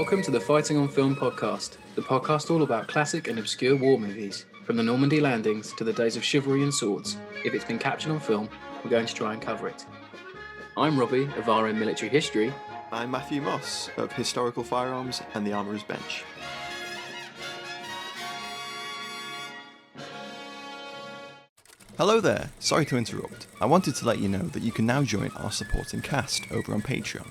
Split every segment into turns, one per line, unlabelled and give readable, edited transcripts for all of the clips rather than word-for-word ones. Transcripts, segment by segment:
Welcome to the Fighting on Film podcast, the podcast all about classic and obscure war movies, from the Normandy landings to the days of chivalry and swords. If it's been captured on film, we're going to try and cover it. I'm Robbie of RM Military History.
I'm Matthew Moss of Historical Firearms and the Armourer's Bench. Hello there, sorry to interrupt. I wanted to let you know that you can now join our supporting cast over on Patreon.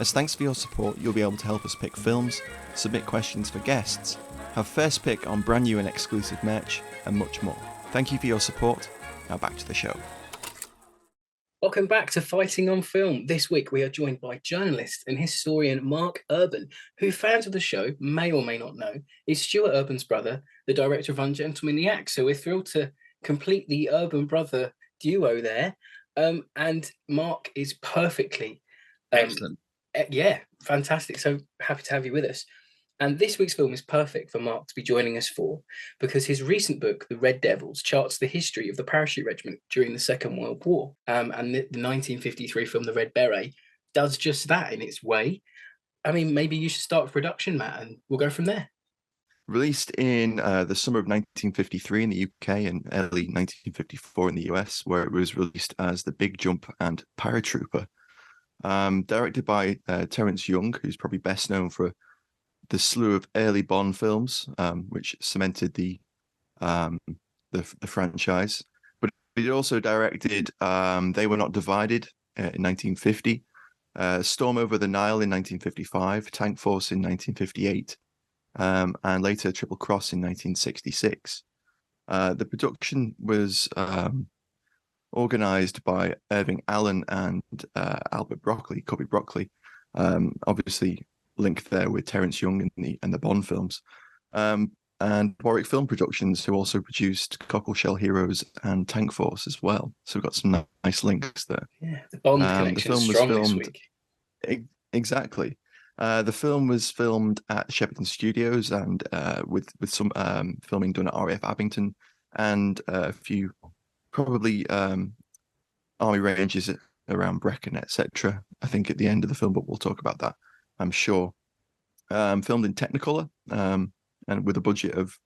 As thanks for your support, you'll be able to help us pick films, submit questions for guests, have first pick on brand new and exclusive merch, and much more. Thank you for your support. Now back to the show.
Welcome back to Fighting on Film. This week we are joined by journalist and historian Mark Urban, who fans of the show may or may not know is Stuart Urban's brother, the director of Ungentleman in the Act. So we're thrilled to complete the Urban brother duo there. And Mark is perfectly...
Excellent.
Yeah, fantastic. So happy to have you with us. And this week's film is perfect for Mark to be joining us for, because his recent book, The Red Devils, charts the history of the Parachute Regiment during the Second World War. And the 1953 film, The Red Beret, does just that in its way. I mean, maybe you should start with production, Matt, and we'll go from there.
Released in the summer of 1953 in the UK and early 1954 in the US, where it was released as The Big Jump and Paratrooper. Directed by Terence Young, who's probably best known for the slew of early Bond films, which cemented the franchise. But he also directed They Were Not Divided in 1950, Storm Over the Nile in 1955, Tank Force in 1958, and later Triple Cross in 1966. The production was organised by Irving Allen and Albert Broccoli, Cubby Broccoli, obviously linked there with Terence Young and the Bond films, and Warwick Film Productions, who also produced Cockleshell Heroes and Tank Force as well. So we've got some nice links there.
Yeah, the Bond connection is strong this week.
Exactly. The film was filmed at Shepperton Studios and with some filming done at RAF Abington and a few probably army ranges around Brecon, etc. I think at the end of the film, but we'll talk about that, I'm sure. Filmed in Technicolour and with a budget of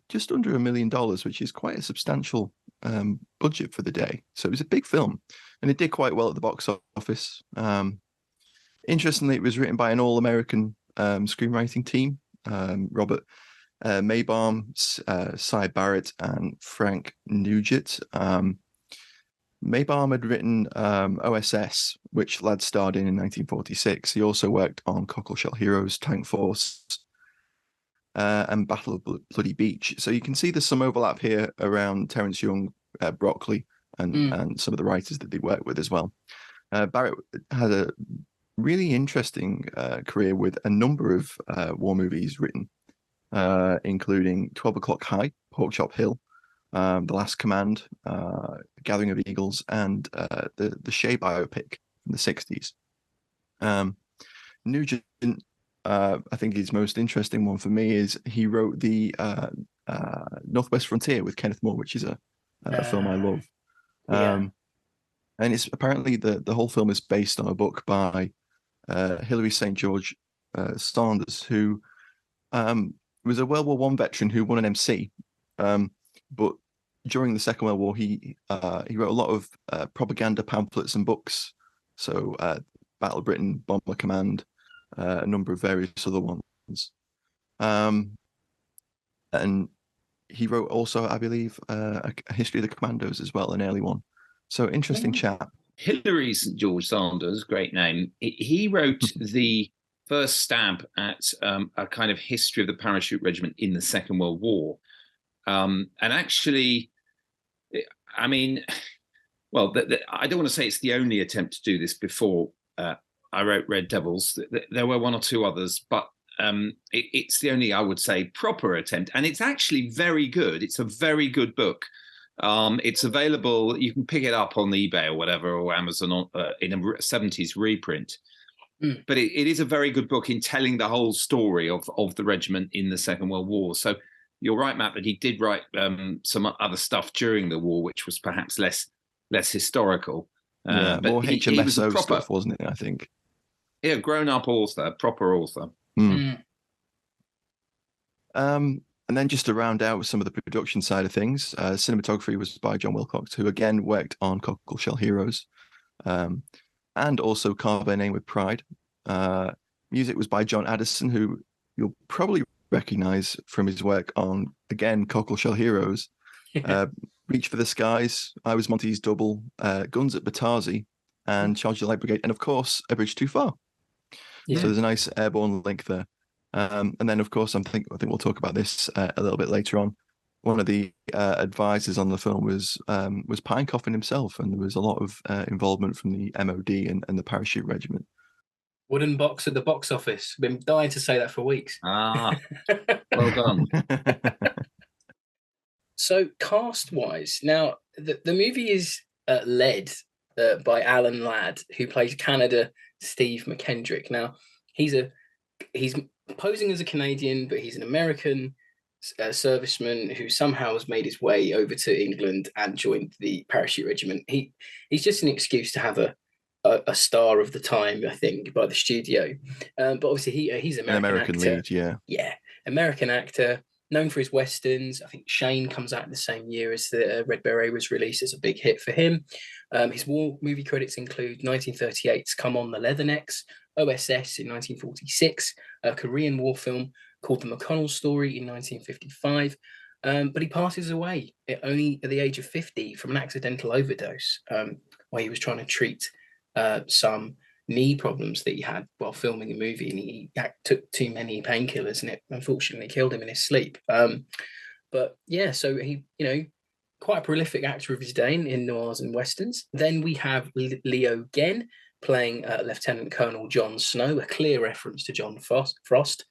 just under $1 million, which is quite a substantial budget for the day. So it was a big film, and it did quite well at the box office. Interestingly, it was written by an all-American screenwriting team, Robert Maybaum, Cy Barrett, and Frank Nugent. Maybaum had written OSS, which Ladd starred in 1946. He also worked on Cockleshell Heroes, Tank Force, and Battle of Bloody Beach. So you can see there's some overlap here around Terence Young, Broccoli, and some of the writers that they worked with as well. Barrett had a really interesting career with a number of war movies written, including 12 O'Clock High, Porkchop Hill, The Last Command, Gathering of Eagles, and the Shea biopic from the 60s. Nugent, I think his most interesting one for me is he wrote the Northwest Frontier with Kenneth More, which is a film I love.
Yeah.
And it's apparently the whole film is based on a book by Hilary St. George Saunders, who was a World War I veteran who won an MC, but during the Second World War he wrote a lot of propaganda pamphlets and books. So Battle of Britain, Bomber Command, a number of various other ones, and he wrote also, I believe, a history of the Commandos as well, an early one. So interesting chap.
Hilary St. George Saunders, great name. He wrote the first stab at a kind of history of the Parachute Regiment in the Second World War. And actually, I mean, well, I don't want to say it's the only attempt to do this before I wrote Red Devils. There were one or two others, but it's the only, I would say, proper attempt. And it's actually very good. It's a very good book. It's available. You can pick it up on eBay or whatever, or Amazon in a 70s reprint. But it is a very good book in telling the whole story of the regiment in the Second World War. So you're right, Matt, that he did write some other stuff during the war, which was perhaps less historical.
But more HMSO stuff, wasn't it? I think.
Yeah, grown-up author, proper author.
Mm. And then just to round out some of the production side of things, cinematography was by John Wilcox, who again worked on Cockle Shell Heroes, and also Carve Their Name with Pride. Music was by John Addison, who you'll probably recognize from his work on, again, Cockle Shell Heroes, Reach for the Skies, I Was Monty's Double, Guns at Batazi, and Charge the Light Brigade, and of course, A Bridge Too Far.
Yeah.
So there's a nice airborne link there. And then, of course, I think we'll talk about this a little bit later on. One of the advisors on the film was Pinecoffin himself, and there was a lot of involvement from the MOD and the Parachute Regiment.
Wooden box at the box office. Been dying to say that for weeks.
Ah, well done.
So cast-wise, now the movie is led by Alan Ladd, who plays Canada Steve McKendrick. Now he's posing as a Canadian, but he's an American serviceman who somehow has made his way over to England and joined the Parachute Regiment. He's just an excuse to have a star of the time, I think, by the studio. But obviously he's an American actor.
Lead,
yeah, American actor, known for his westerns. I think Shane comes out in the same year as the Red Beret was released. It's a big hit for him. His war movie credits include 1938's Come On the Leathernecks, OSS in 1946, a Korean war film called The McConnell Story in 1955. But he passes away only at the age of 50 from an accidental overdose while he was trying to treat some knee problems that he had while filming a movie, and he took too many painkillers, and it unfortunately killed him in his sleep. But yeah, so he, quite a prolific actor of his day in noirs and westerns. Then we have Leo Genn playing Lieutenant Colonel John Snow, a clear reference to John Frost.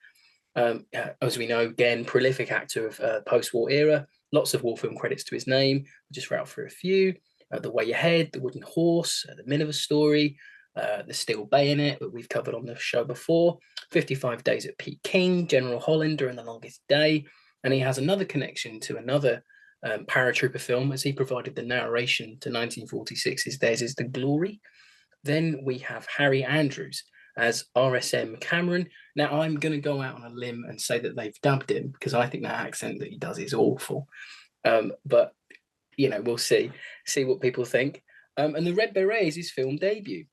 As we know, Genn, prolific actor of post-war era, lots of war film credits to his name. We'll just route through a few. The Way Ahead, The Wooden Horse, The Miniver Story, The Steel Bayonet that we've covered on the show before, 55 Days at Peking, General Hollander and The Longest Day. And he has another connection to another paratrooper film, as he provided the narration to 1946's Theirs Is the Glory. Then we have Harry Andrews as RSM Cameron. Now, I'm going to go out on a limb and say that they've dubbed him, because I think that accent that he does is awful. But we'll see what people think. And The Red Beret is his film debut.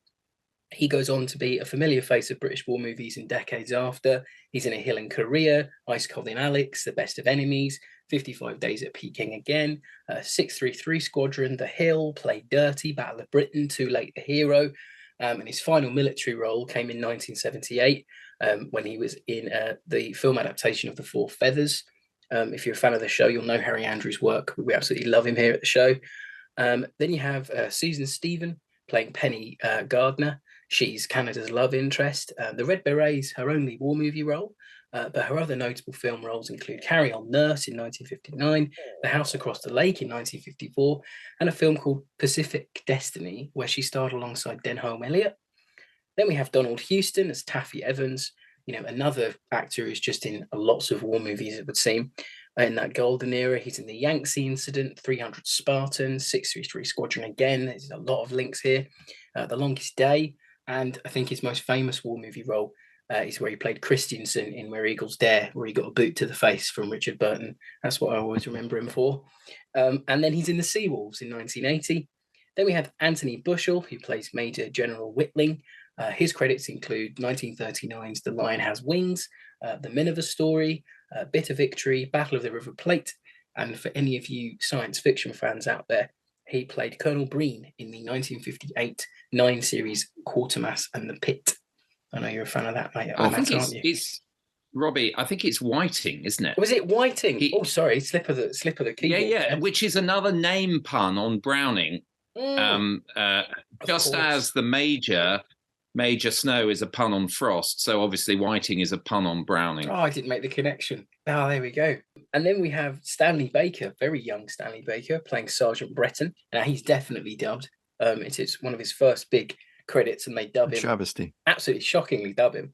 He goes on to be a familiar face of British war movies in decades after. He's in A Hill in Korea, Ice Cold in Alex, The Best of Enemies, 55 Days at Peking again, 633 Squadron, The Hill, Play Dirty, Battle of Britain, Too Late the Hero. And his final military role came in 1978 when he was in the film adaptation of The Four Feathers. If you're a fan of the show, you'll know Harry Andrews' work. We absolutely love him here at the show. Then you have Susan Stephen playing Penny Gardner. She's Canada's love interest. The Red Beret's her only war movie role, but her other notable film roles include Carry On Nurse in 1959, The House Across the Lake in 1954, and a film called Pacific Destiny, where she starred alongside Denholm Elliott. Then we have Donald Houston as Taffy Evans, another actor who's just in lots of war movies, it would seem. In that golden era, he's in the Yangtze Incident, 300 Spartans, 633 Squadron again. There's a lot of links here. The Longest Day, and I think his most famous war movie role is where he played Christensen in Where Eagles Dare, where he got a boot to the face from Richard Burton. That's what I always remember him for. And then he's in The Seawolves in 1980. Then we have Anthony Bushell, who plays Major General Whitling. His credits include 1939's The Lion Has Wings, The Miniver Story, Bitter Victory, Battle of the River Plate, and for any of you science fiction fans out there, he played Colonel Breen in the 1958 9 series Quatermass and the Pit. I know you're a fan of that, mate.
I think it's Robbie. I think it's Whiting, isn't it?
Was it Whiting? Sorry, slip of the keyboard.
Yeah, which is another name pun on Browning. Just as the Major Snow is a pun on Frost, so obviously Whiting is a pun on Browning.
Oh, I didn't make the connection. Oh, there we go. And then we have Stanley Baker, very young Stanley Baker, playing Sergeant Breton. Now, he's definitely dubbed. It is one of his first big credits, and they dub him.
Travesty.
Absolutely shockingly dub him.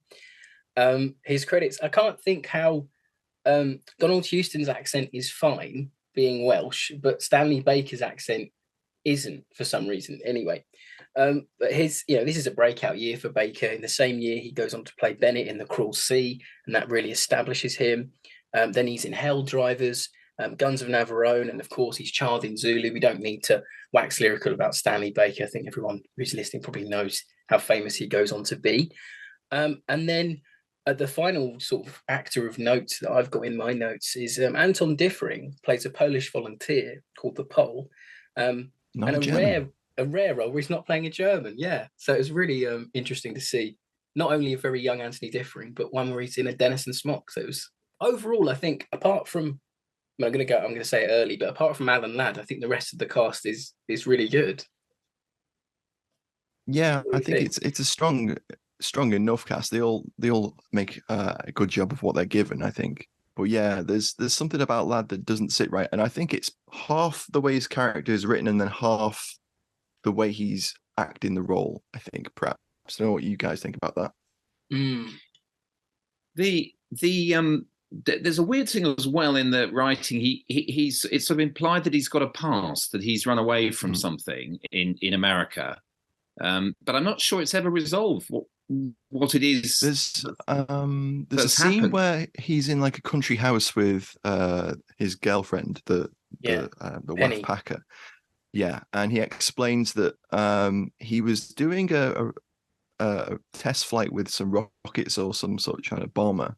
His credits, I can't think how Donald Houston's accent is fine, being Welsh, but Stanley Baker's accent isn't for some reason. Anyway, but this is a breakout year for Baker. In the same year, he goes on to play Bennett in The Cruel Sea, and that really establishes him. Then he's in Hell Drivers, Guns of Navarone, and of course he's Child in Zulu. We don't need to wax lyrical about Stanley Baker. I think everyone who's listening probably knows how famous he goes on to be. And then the final sort of actor of note that I've got in my notes is Anton Differing, plays a Polish volunteer called the Pole, and a rare role where he's not playing a German. Yeah, so it was really interesting to see not only a very young Anthony Differing, but one where he's in a Denison smock. So it was overall, I think, apart from I'm going to say it early, but apart from Alan Ladd, I think the rest of the cast is really good.
Yeah, I think it's a strong enough cast. They all make a good job of what they're given, I think. But yeah, there's something about Ladd that doesn't sit right, and I think it's half the way his character is written, and then half the way he's acting the role. I think perhaps. I don't know what you guys think about that.
There's a weird thing as well in the writing. It's sort of implied that he's got a past, that he's run away from something in America, but I'm not sure it's ever resolved what it is.
There's a scene where he's in like a country house with his girlfriend, the wife Packer. Yeah, and he explains that he was doing a test flight with some rockets or some sort of kind of bomber,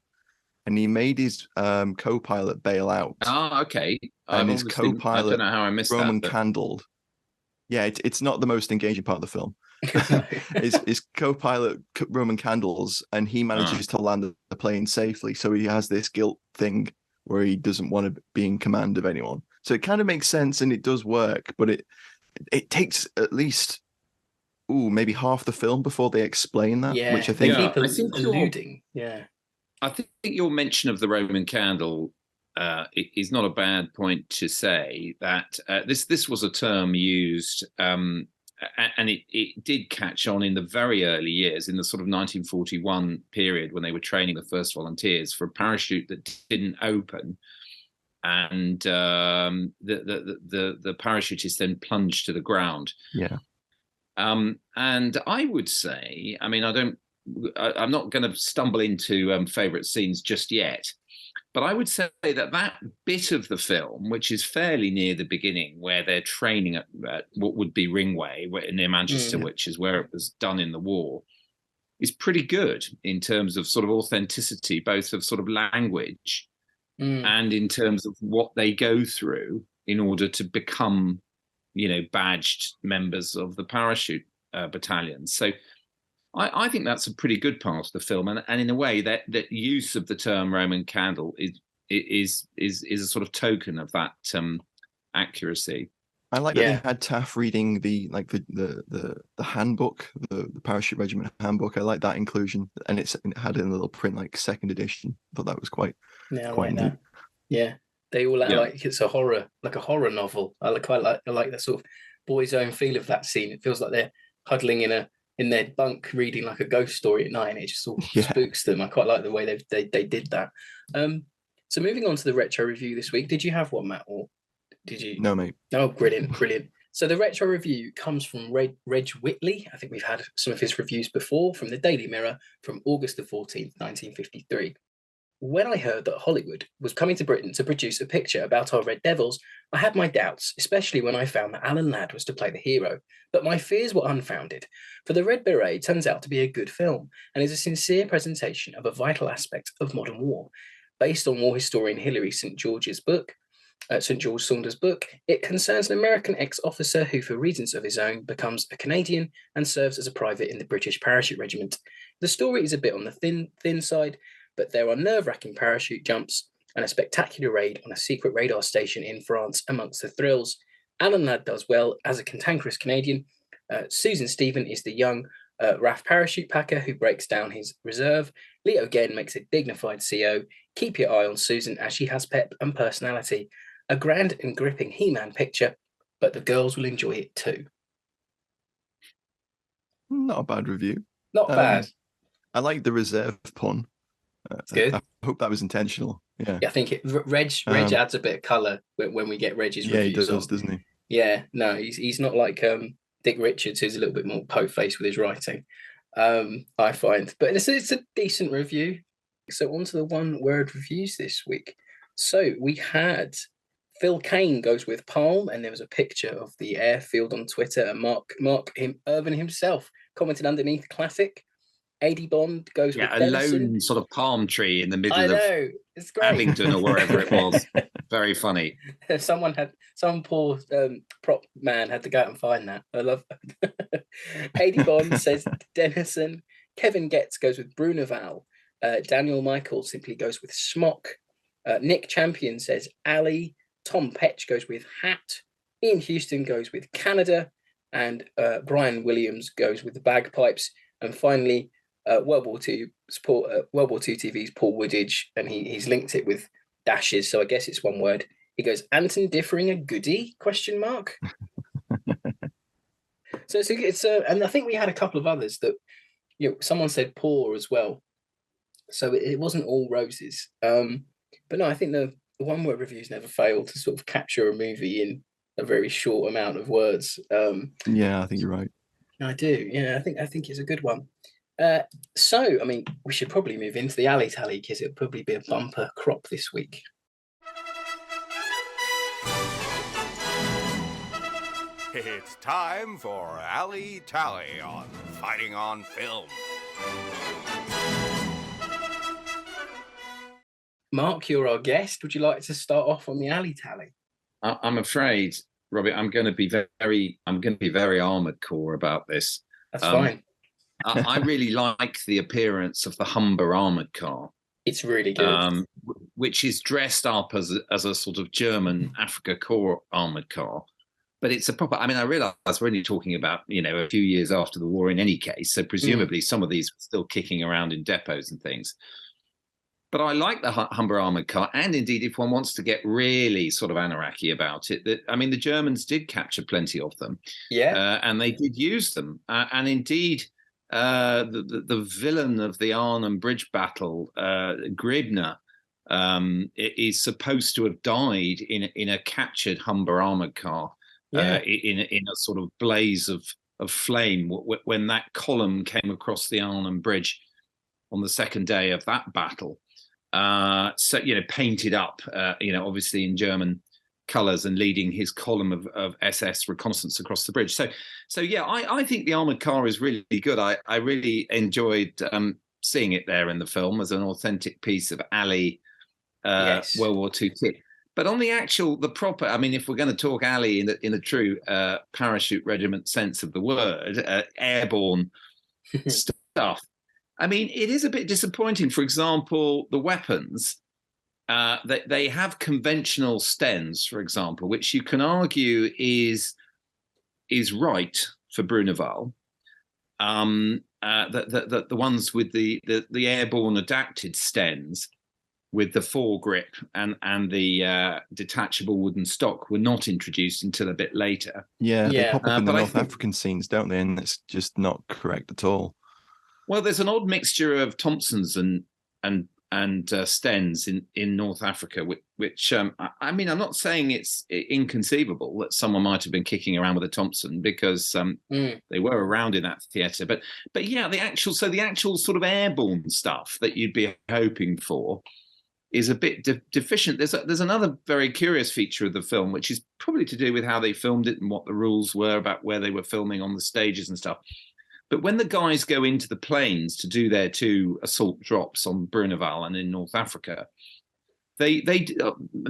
and he made his co-pilot bail out.
Ah, okay.
And his co-pilot,
I don't know how I missed
Roman
that,
Candle. Yeah, it's not the most engaging part of the film. his co-pilot Roman Candles, and he manages to land the plane safely. So he has this guilt thing where he doesn't want to be in command of anyone. So it kind of makes sense and it does work, but it takes at least maybe half the film before they explain that.
Yeah,
which I think
alluding. Yeah,
I think your mention of the Roman Candle is not a bad point to say that this was a term used. And it did catch on in the very early years, in the sort of 1941 period when they were training the first volunteers for a parachute that didn't open, and the parachutist then plunged to the ground.
Yeah.
And I would say, I mean, I'm not going to stumble into favourite scenes just yet, but I would say that bit of the film, which is fairly near the beginning, where they're training at what would be Ringway, near Manchester, which is where it was done in the war, is pretty good in terms of sort of authenticity, both of sort of language and in terms of what they go through in order to become, badged members of the parachute battalion. So I think that's a pretty good part of the film, and in a way that use of the term Roman Candle is a sort of token of that accuracy.
I like that they had Taff reading the handbook, the Parachute Regiment handbook. I like that inclusion, and it had in a little print like second edition. I thought that was quite neat.
That. Yeah, they all act like it's a horror novel. I like that sort of boy's own feel of that scene. It feels like they're huddling in their bunk reading like a ghost story at night, and it just sort of spooks them. I quite like the way they did that. So moving on to the retro review this week, did you have one, Matt, or did you?
No, mate.
Oh, brilliant. So the retro review comes from Reg Whitley. I think we've had some of his reviews before, from the Daily Mirror from August the 14th, 1953. When I heard that Hollywood was coming to Britain to produce a picture about our Red Devils, I had my doubts, especially when I found that Alan Ladd was to play the hero. But my fears were unfounded, for the Red Beret turns out to be a good film and is a sincere presentation of a vital aspect of modern war. Based on war historian Hilary St. George Saunders' book, it concerns an American ex-officer who, for reasons of his own, becomes a Canadian and serves as a private in the British Parachute Regiment. The story is a bit on the thin side, but there are nerve-wracking parachute jumps and a spectacular raid on a secret radar station in France amongst the thrills. Alan Ladd does well as a cantankerous Canadian. Susan Stephen is the young RAF parachute packer who breaks down his reserve. Leo Genn makes a dignified CO. Keep your eye on Susan as she has pep and personality. A grand and gripping He-Man picture, but the girls will enjoy it too.
Not a bad review.
Not bad.
I like the reserve pun.
It's good.
I hope that was intentional. Yeah,
I think Reg adds a bit of colour when we get Reg's reviews.
Yeah, he does, doesn't he?
Yeah, no, he's not like Dick Richards, who's a little bit more po-faced with his writing. I find, but it's a decent review. So on to the one-word reviews this week. So we had Phil Kane goes with Palm, and there was a picture of the airfield on Twitter, and Irvin himself commented underneath classic. AD Bond goes with
a
Denison.
lone sort of palm tree in the middle
I
of
know, it's great.
Abingdon or wherever it was. Very funny.
Some poor prop man had to go out and find that. I love that. AD Bond says Denison. Kevin Getz goes with Bruneval. Daniel Michael simply goes with Smock. Nick Champion says Ali. Tom Petch goes with Hat. Ian Houston goes with Canada. And Brian Williams goes with the bagpipes. And finally, World War II TV's Paul Woodidge, and he's linked it with dashes, so I guess it's one word. He goes, Anton Differing a goodie? ? So it's and I think we had a couple of others that someone said poor as well. So it wasn't all roses. But no, I think the one word reviews never fail to sort of capture a movie in a very short amount of words.
Yeah, I think you're right.
I do. Yeah, I think it's a good one. So, I mean, we should probably move into the alley tally because it'll probably be a bumper crop this week.
It's time for Alley Tally on Fighting on Film.
Mark, you're our guest. Would you like to start off on the alley tally?
I'm afraid, Robbie, I'm going to be very armored core about this.
That's fine.
I really like the appearance of the Humber armored car.
It's really good.
Which is dressed up as a sort of German Afrika Korps armored car. But it's a proper, I mean, I realise we're only talking about, a few years after the war in any case. So presumably some of these were still kicking around in depots and things. But I like the Humber armoured car. And indeed, if one wants to get really sort of anarchy about it, the Germans did capture plenty of them.
Yeah.
And they did use them. And indeed, the villain of the Arnhem Bridge battle, Gribner, is supposed to have died in a captured Humber armoured car. In a sort of blaze of flame when that column came across the Arnhem Bridge on the second day of that battle. So painted up, obviously in German colours and leading his column of SS reconnaissance across the bridge. So yeah, I think the armoured car is really good. I really enjoyed seeing it there in the film as an authentic piece of alley World War II kit. But on the proper, I mean, if we're going to talk alley in the true parachute regiment sense of the word, airborne stuff, I mean, it is a bit disappointing. For example, the weapons, they have conventional stens, for example, which you can argue is right for Bruneval. The ones with the airborne adapted stens, with the foregrip and the detachable wooden stock, were not introduced until a bit later.
Yeah, they pop up in the North African scenes, don't they? And it's just not correct at all.
Well, there's an odd mixture of Thompsons and Stens in North Africa, which I mean, I'm not saying it's inconceivable that someone might have been kicking around with a Thompson, because they were around in that theatre. But yeah, the actual sort of airborne stuff that you'd be hoping for is a bit deficient. There's another very curious feature of the film, which is probably to do with how they filmed it and what the rules were about where they were filming on the stages and stuff. But when the guys go into the plains to do their 2 assault drops on Bruneval and in North Africa, they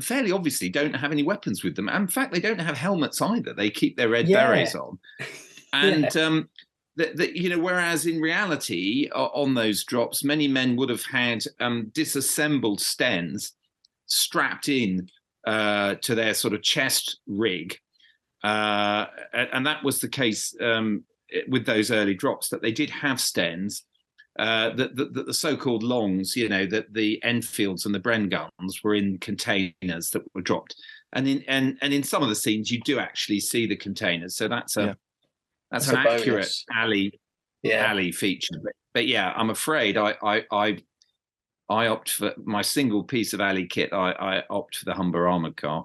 fairly obviously don't have any weapons with them. And in fact, they don't have helmets either. They keep their red berets on. And whereas in reality, on those drops, many men would have had disassembled stens strapped in to their sort of chest rig. And that was the case with those early drops, that they did have stens, the so-called longs, that the Enfields and the Bren guns were in containers that were dropped. And in some of the scenes, you do actually see the containers. So that's an accurate alley feature. But yeah, I'm afraid I opt for my single piece of alley kit. I opt for the Humber armoured car.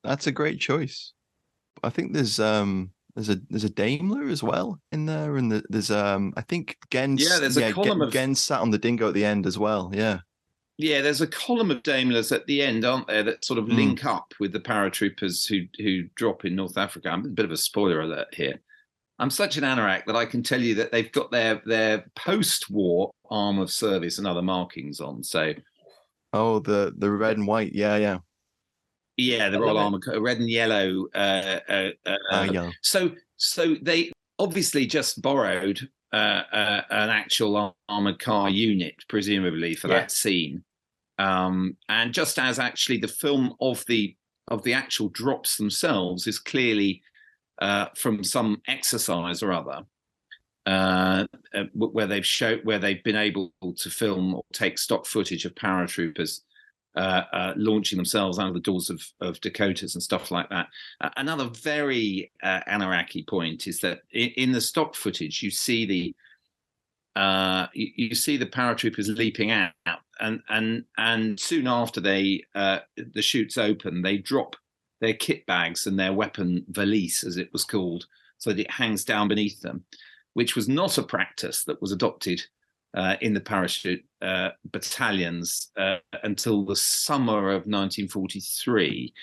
that's a great choice. I think there's a Daimler as well in there, and there's I think Gen's
there's a column of
Gen sat on the Dingo at the end as well. Yeah.
Yeah, there's a column of Daimlers at the end, aren't there, that sort of link up with the paratroopers who drop in North Africa. I'm a bit of a spoiler alert here. I'm such an anorak that I can tell you that they've got their post-war arm of service and other markings on. So,
the red and white, yeah,
the Royal Armour, red and yellow.
Yellow.
So they obviously just borrowed an actual armored car unit, presumably for that scene. And just as actually the film of the actual drops themselves is clearly from some exercise or other, where they've been able to film or take stock footage of paratroopers launching themselves out of the doors of Dakotas and stuff like that. Another very Anaraki point is that in the stock footage you see the paratroopers leaping out, and soon after the chute's open, they drop their kit bags and their weapon valise, as it was called, so that it hangs down beneath them, which was not a practice that was adopted in the parachute battalions until the summer of 1943.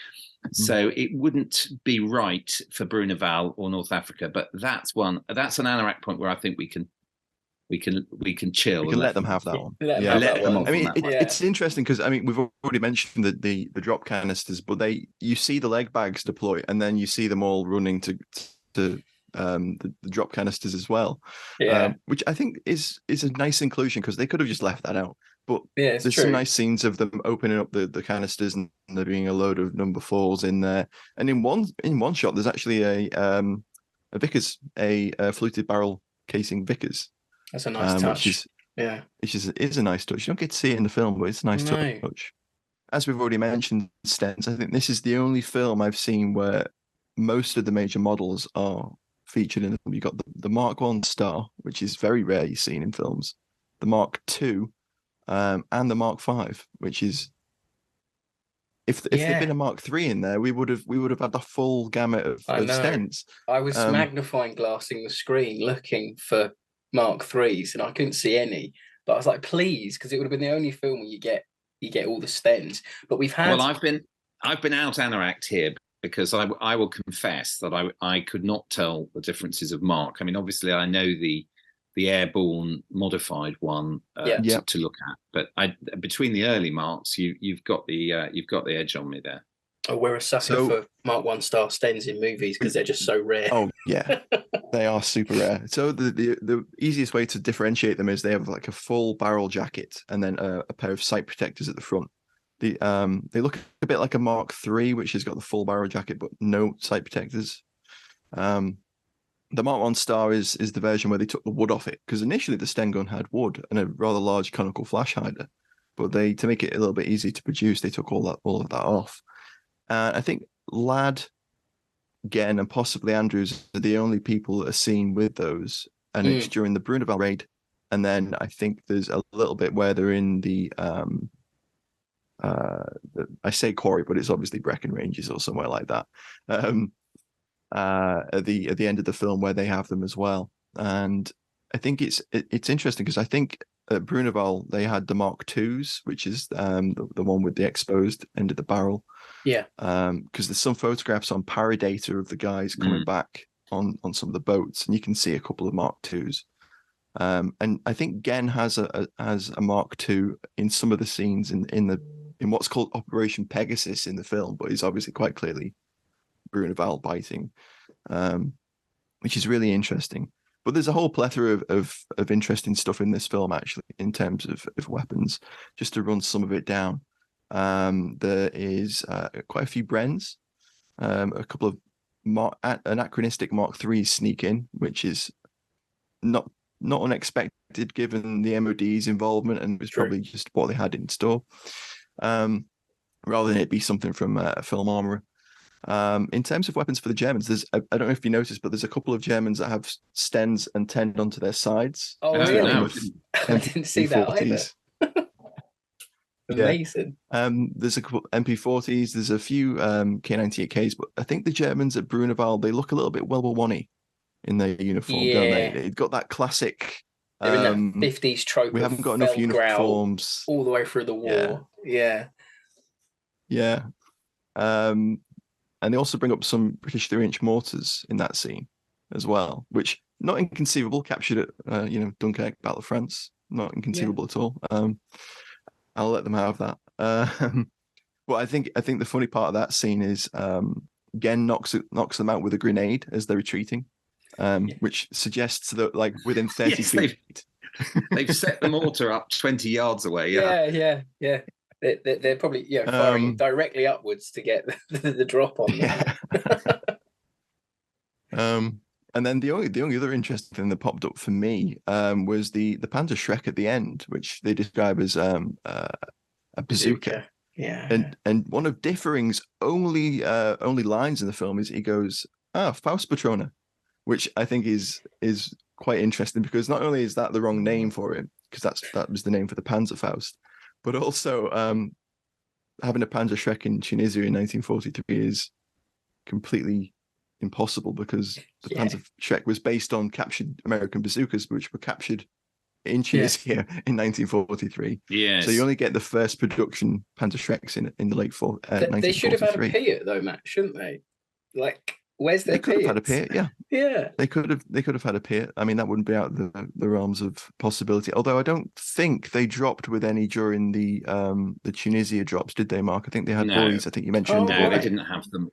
So it wouldn't be right for Bruneval or North Africa, but that's an Anorak point where I think we can chill.
We can let them have that one.
Let them off.
I mean, it's interesting because we've already mentioned the drop canisters, but you see the leg bags deploy, and then you see them all running to the drop canisters as well. Which I think is a nice inclusion, because they could have just left that out. But there's some nice scenes of them opening up the canisters, and there being a load of number 4s in there. And in one shot, there's actually a Vickers, a fluted barrel casing Vickers.
That's a nice touch.
Which is a nice touch. You don't get to see it in the film, but it's a nice touch. As we've already mentioned, Stens, I think this is the only film I've seen where most of the major models are featured in it. You've got the Mark 1 Star, which is very rare you've seen in films, the Mark 2, and the Mark 5, which is, if there'd been a Mark 3 in there, we would have had the full gamut of Stens.
I was magnifying glassing the screen looking for Mark 3s, and I couldn't see any. But I was like, please, because it would have been the only film where you get all the Stens. But we've had.
Well, I've been out Anorak here, because I will confess that I could not tell the differences of Mark. I mean, obviously I know the airborne modified one to look at, but between the early Marks, you've got the edge on me there.
Oh, we're a sucker for Mark 1 Star Stens in movies because they're just so rare.
Oh yeah, they are super rare. So the easiest way to differentiate them is they have like a full barrel jacket and then a pair of sight protectors at the front. They look a bit like a Mark III, which has got the full barrel jacket but no sight protectors. The Mark 1 Star is the version where they took the wood off it, because initially the Sten gun had wood and a rather large conical flash hider, but to make it a little bit easier to produce, they took all of that off. I think Ladd, Genn, and possibly Andrews are the only people that are seen with those, and it's during the Bruneval Raid, and then I think there's a little bit where they're in the I say quarry, but it's obviously Brecon Ranges or somewhere like that. At the end of the film, where they have them as well, and I think it's interesting because I think at Bruneval they had the Mark IIs, which is the one with the exposed end of the barrel.
Yeah.
Because there's some photographs on Paradata of the guys coming back on some of the boats, and you can see a couple of Mark IIs. And I think Genn has a Mark II in some of the scenes in what's called Operation Pegasus in the film, but he's obviously quite clearly Bruneval biting, which is really interesting. But there's a whole plethora of interesting stuff in this film, actually, in terms of weapons. Just to run some of it down, there is quite a few Brens, a couple of anachronistic Mark IIIs sneak in, which is not unexpected given the MOD's involvement, and it was probably just what they had in store, rather than it be something from a film armourer. In terms of weapons for the Germans, I don't know if you noticed, but there's a couple of Germans that have Stens and tend onto their sides.
Oh, really? I didn't see that either. Amazing.
There's a couple MP40s. There's a few K98Ks, but I think the Germans at Bruneval, they look a little bit World War I in their uniform, don't they? They've got that classic.
They're in that 50s trope.
We haven't got enough uniforms
all the way through the war. Yeah.
And they also bring up some British 3-inch mortars in that scene as well, which not inconceivable. Captured at Dunkirk, Battle of France. Not inconceivable at all. I'll let them have that. But I think the funny part of that scene is Genn knocks them out with a grenade as they're retreating, which suggests that like within 30 feet.
They've set the mortar up 20 yards away.
Yeah. They're probably firing directly upwards to get the drop on them.
And then the only other interesting thing that popped up for me was the Panzerschreck at the end, which they describe as a bazooka.
Yeah.
And one of Differing's only lines in the film is he goes, Faustpatrone, which I think is quite interesting, because not only is that the wrong name for it, because that was the name for the Panzerfaust, but also having a Panzerschreck in Tunisia in 1943 is completely impossible, because the Panzerschreck was based on captured American bazookas, which were captured in Tunisia in 1943.
Yes.
So you only get the first production Panzerschrecks in the late 1943.
They should have had a Piat though, Matt, shouldn't they? Like, where's their Piat?
They could have had a Piat,
yeah.
They could have had a Piat. I mean, that wouldn't be out of the realms of possibility. Although I don't think they dropped with any during the Tunisia drops, did they, Mark? I think they had boys. I think you mentioned.
No, they didn't have them.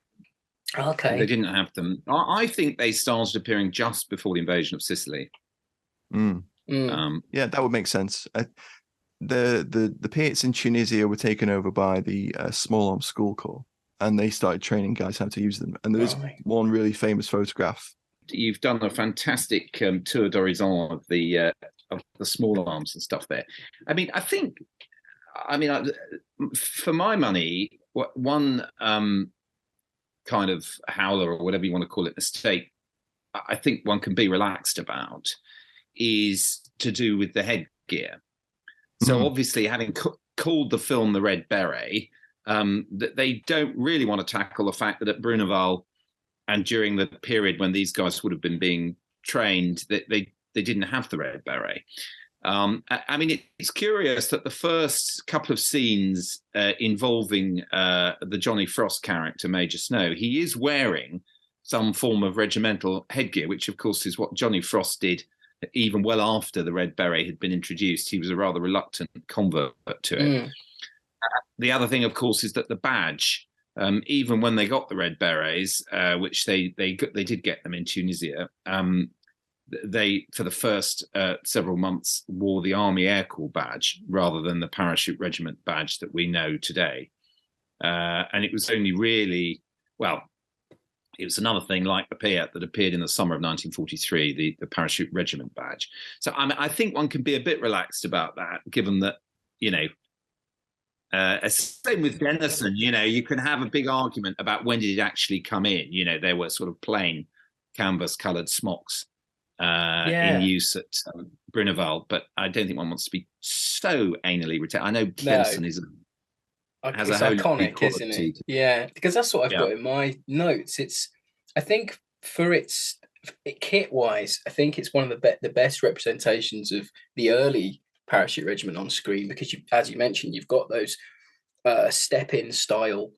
Okay.
They didn't have them. I think they started appearing just before the invasion of Sicily.
Yeah, that would make sense. The Piats in Tunisia were taken over by the Small Arms School Corps, and they started training guys how to use them. And there is one really famous photograph.
You've done a fantastic tour d'horizon of the small arms and stuff there. I mean, for my money, one kind of howler, or whatever you want to call it, mistake I think one can be relaxed about is to do with the headgear. So obviously, having called the film The Red Beret, they don't really want to tackle the fact that at Bruneval and during the period when these guys would have been being trained, that they didn't have the Red Beret. I mean, it's curious that the first couple of scenes involving the Johnny Frost character, Major Snow, he is wearing some form of regimental headgear, which, of course, is what Johnny Frost did even well after the Red Beret had been introduced. He was a rather reluctant convert to it. The other thing, of course, is that the badge, even when they got the Red Berets, which they did get them in Tunisia, they, for the first several months, wore the Army Air Corps badge rather than the Parachute Regiment badge that we know today. And it was only really, it was another thing like the Piat that appeared in the summer of 1943, the Parachute Regiment badge. So I think one can be a bit relaxed about that, given that, same with Denison, you can have a big argument about when did it actually come in. There were sort of plain canvas-coloured smocks in use at Bruneval, but I don't think one wants to be so anally retained. I know Denison has a
iconic,
quality,
isn't it? Yeah, because that's what I've got in my notes. I think for its kit-wise, I think it's one of the best representations of the early Parachute Regiment on screen, because as you mentioned, you've got those step-in style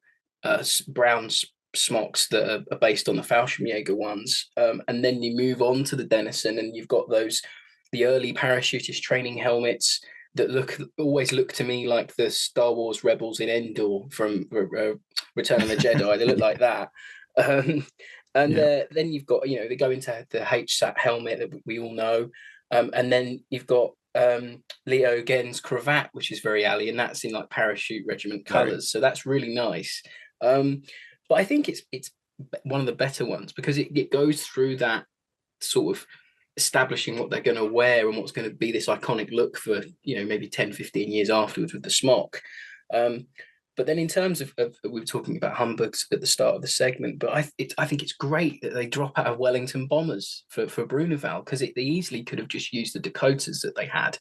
brown smocks that are based on the Fallschirmjäger ones, and then you move on to the Denison, and you've got the early parachutist training helmets that always look to me like the Star Wars rebels in Endor from Return of the Jedi. They look like that. Then you've got, they go into the HSAT helmet that we all know, and then you've got Leo Genn's cravat, which is very alley, and that's in like Parachute Regiment colours. So that's really nice. But I think it's one of the better ones, because it goes through that sort of establishing what they're going to wear and what's going to be this iconic look for, maybe 10, 15 years afterwards with the smock. But then in terms of we were talking about humbugs at the start of the segment, but I think it's great that they drop out of Wellington bombers for Bruneval, because they easily could have just used the Dakotas that they had.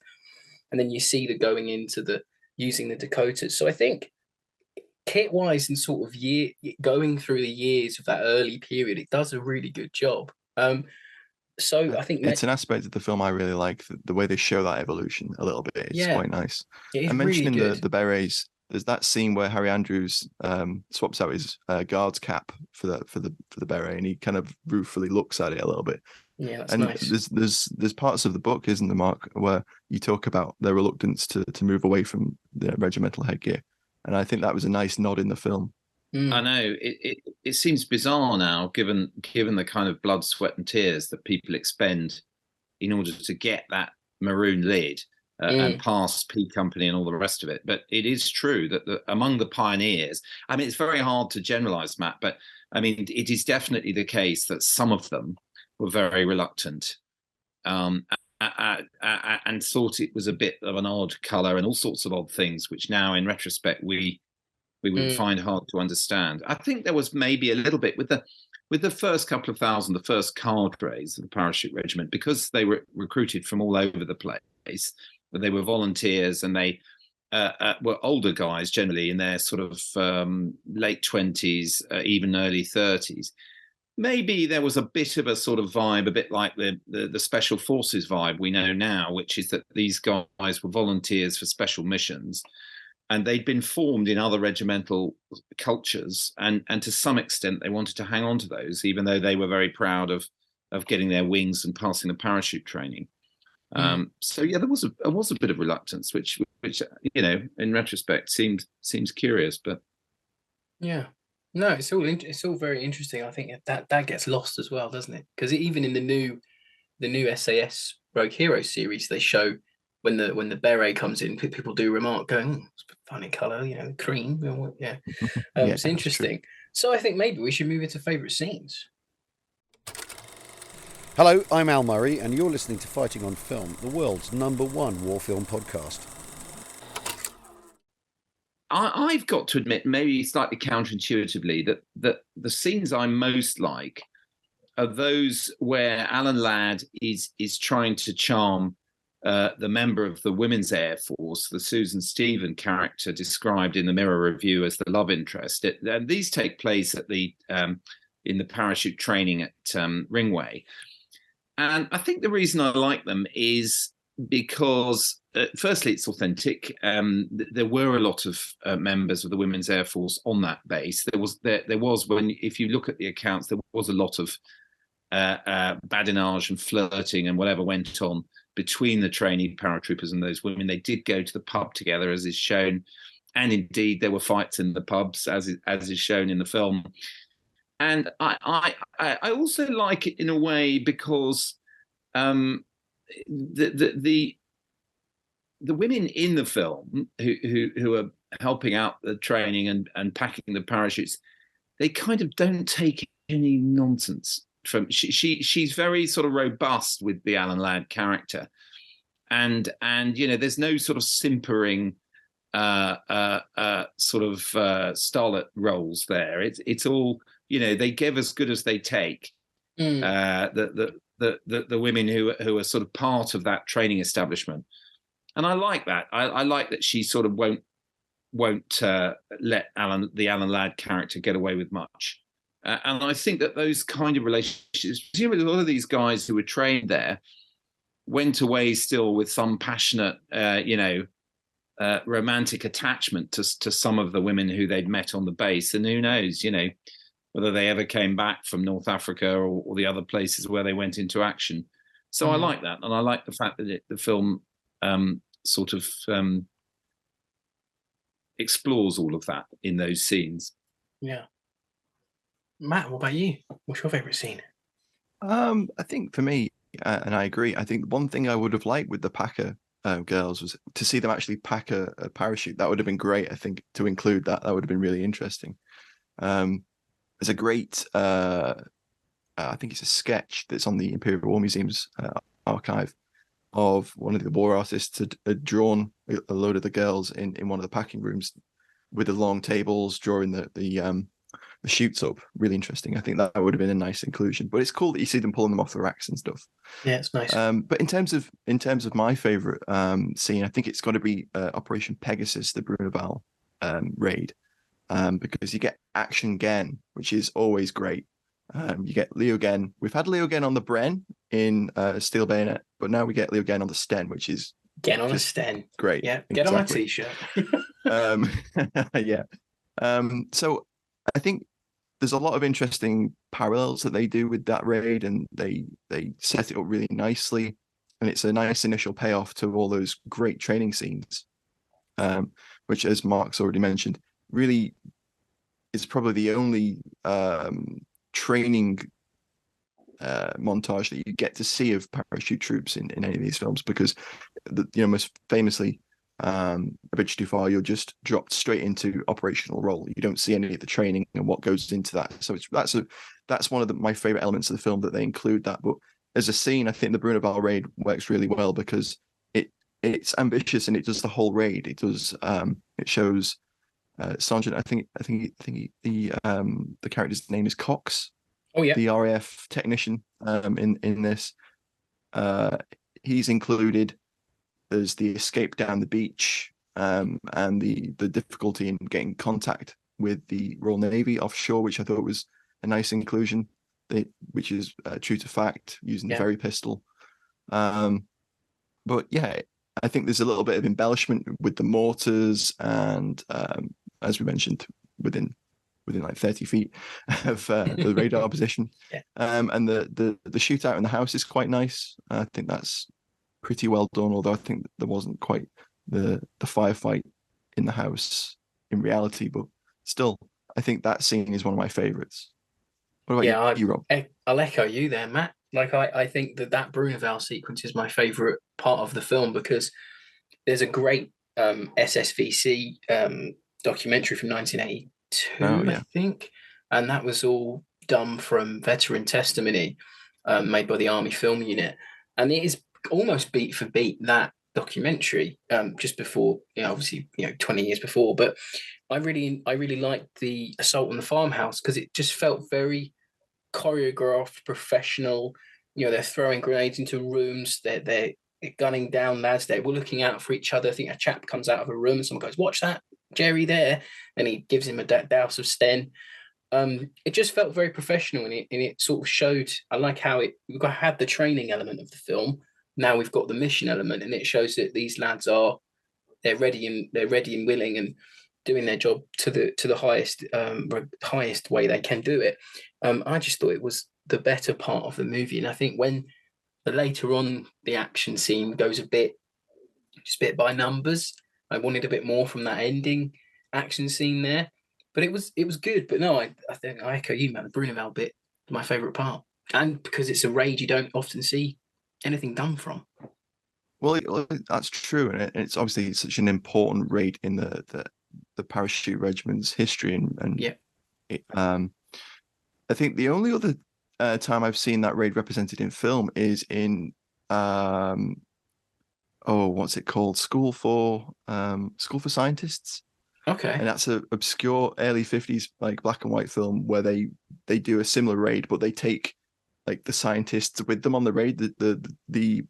And then you see the going into the using the Dakotas. So I think kit-wise and sort of going through the years of that early period, it does a really good job. So I think
it's an aspect of the film I really like, the way they show that evolution a little bit. It's quite nice.
It is
and
really
mentioning
good.
the berets, there's that scene where Harry Andrews swaps out his guard's cap for the beret, and he kind of ruefully looks at it a little bit.
Yeah, that's
and
nice.
There's parts of the book, isn't there, Mark, where you talk about their reluctance to move away from the regimental headgear, and I think that was a nice nod in the film.
I know it seems bizarre now, given the kind of blood, sweat, and tears that people expend in order to get that maroon lid and pass P Company and all the rest of it. But it is true that among the pioneers, I mean, it's very hard to generalize, Matt, but I mean, it is definitely the case that some of them were very reluctant and thought it was a bit of an odd color and all sorts of odd things, which now in retrospect we would find hard to understand. I think there was maybe a little bit with the first couple of thousand, the first cadres of the Parachute Regiment, because they were recruited from all over the place. They were volunteers, and they were older guys, generally in their sort of late 20s, even early 30s. Maybe there was a bit of a sort of vibe, a bit like the Special Forces vibe we know now, which is that these guys were volunteers for special missions. And they'd been formed in other regimental cultures, and to some extent they wanted to hang on to those, even though they were very proud of getting their wings and passing the parachute training. So yeah, there was a bit of reluctance, which in retrospect seems curious, but
yeah, no, it's all very interesting. I think that gets lost as well, doesn't it? Because even in the new SAS Rogue Heroes series, they show when the beret comes in, people do remark, going, it's a funny color, cream. Yeah, it's interesting. So I think maybe we should move into favorite scenes.
Hello, I'm Al Murray, and you're listening to Fighting on Film, the world's #1 war film podcast.
I've got to admit, maybe slightly counterintuitively, that the scenes I most like are those where Alan Ladd is trying to charm the member of the Women's Air Force, the Susan Stephen character described in the Mirror Review as the love interest. These take place at in the parachute training at Ringway. And I think the reason I like them is because, firstly, it's authentic. There were a lot of members of the Women's Air Force on that base. There was if you look at the accounts, there was a lot of badinage and flirting and whatever went on between the trainee paratroopers and those women. They did go to the pub together, as is shown, and indeed there were fights in the pubs, as is shown in the film. And I also like it in a way because the women in the film who are helping out the training and packing the parachutes, they kind of don't take any nonsense from. She's very sort of robust with the Alan Ladd character, and there's no sort of simpering sort of starlet roles there. It's all, they give as good as they take. The women who are sort of part of that training establishment, and I like that. I like that she sort of won't let the Alan Ladd character get away with much. And I think that those kind of relationships, particularly a lot of these guys who were trained there, went away still with some passionate, romantic attachment to some of the women who they'd met on the base. And who knows, whether they ever came back from North Africa or the other places where they went into action. So I like that. And I like the fact that the film sort of explores all of that in those scenes.
Yeah. Matt, what about you? What's your favourite scene?
I think for me, and I agree, I think one thing I would have liked with the Packer girls was to see them actually pack a parachute. That would have been great, I think, to include that. That would have been really interesting. There's a great, I think it's a sketch that's on the Imperial War Museum's archive of one of the war artists had drawn a load of the girls in one of the packing rooms with the long tables, drawing the shoots up. Really interesting. I think that would have been a nice inclusion. But it's cool that you see them pulling them off the racks and stuff.
Yeah, it's nice.
But in terms of my favorite scene, I think it's got to be Operation Pegasus, the Bruneval raid, because you get Action Genn, which is always great. You get Leo Genn. We've had Leo Genn on the Bren in Steel Bayonet, but now we get Leo Genn on the Sten, which is
Get on a Sten.
great.
Yeah, get on a t-shirt.
Yeah. So I think there's a lot of interesting parallels that they do with that raid, and they set it up really nicely, and it's a nice initial payoff to all those great training scenes, which, as Mark's already mentioned, really is probably the only training montage that you get to see of parachute troops in any of these films, because most famously, A Bridge Too Far, you're just dropped straight into operational role. You don't see any of the training and what goes into that. So that's one of my favorite elements of the film, that they include that. But as a scene, I think the Bruneval Raid works really well because it's ambitious, and it does the whole raid. It does it shows Sergeant, I think the character's name is Cox.
Oh yeah,
the RAF technician in this. He's included. There's the escape down the beach, and the difficulty in getting contact with the Royal Navy offshore, which I thought was a nice inclusion, which is true to fact, using the Very pistol. But yeah, I think there's a little bit of embellishment with the mortars, and as we mentioned, within like 30 feet of the radar position. And the shootout in the house is quite nice. I think that's pretty well done, although I think there wasn't quite the firefight in the house in reality, but still, I think that scene is one of my favorites. What about you, Rob?
I'll echo you there, Matt. Like, I think that Bruneval sequence is my favorite part of the film, because there's a great SSVC documentary from 1982, I think, and that was all done from veteran testimony made by the Army Film Unit, and it is almost beat for beat that documentary, just before, obviously 20 years before. But I really liked the assault on the farmhouse, because it just felt very choreographed, professional. They're throwing grenades into rooms, they're gunning down lads, they're looking out for each other. I think a chap comes out of a room and someone goes, "Watch that, Jerry there," and he gives him a douse of Sten. It just felt very professional, and it sort of showed. I like how we had the training element of the film. Now we've got the mission element, and it shows that these lads they're ready and willing, and doing their job to the highest way they can do it. I just thought it was the better part of the movie, and I think when later on the action scene goes a bit by numbers, I wanted a bit more from that ending action scene there. But it was good. But no, I think I echo you, man. The Bruneval bit is my favourite part, and because it's a raid you don't often see anything done from.
Well, that's true, and it's obviously such an important raid in the Parachute Regiment's history, and I think the only other time I've seen that raid represented in film is in what's it called? School for Scientists.
Okay.
And that's an obscure early 50s like black and white film where they do a similar raid, but they take like the scientists with them on the raid. They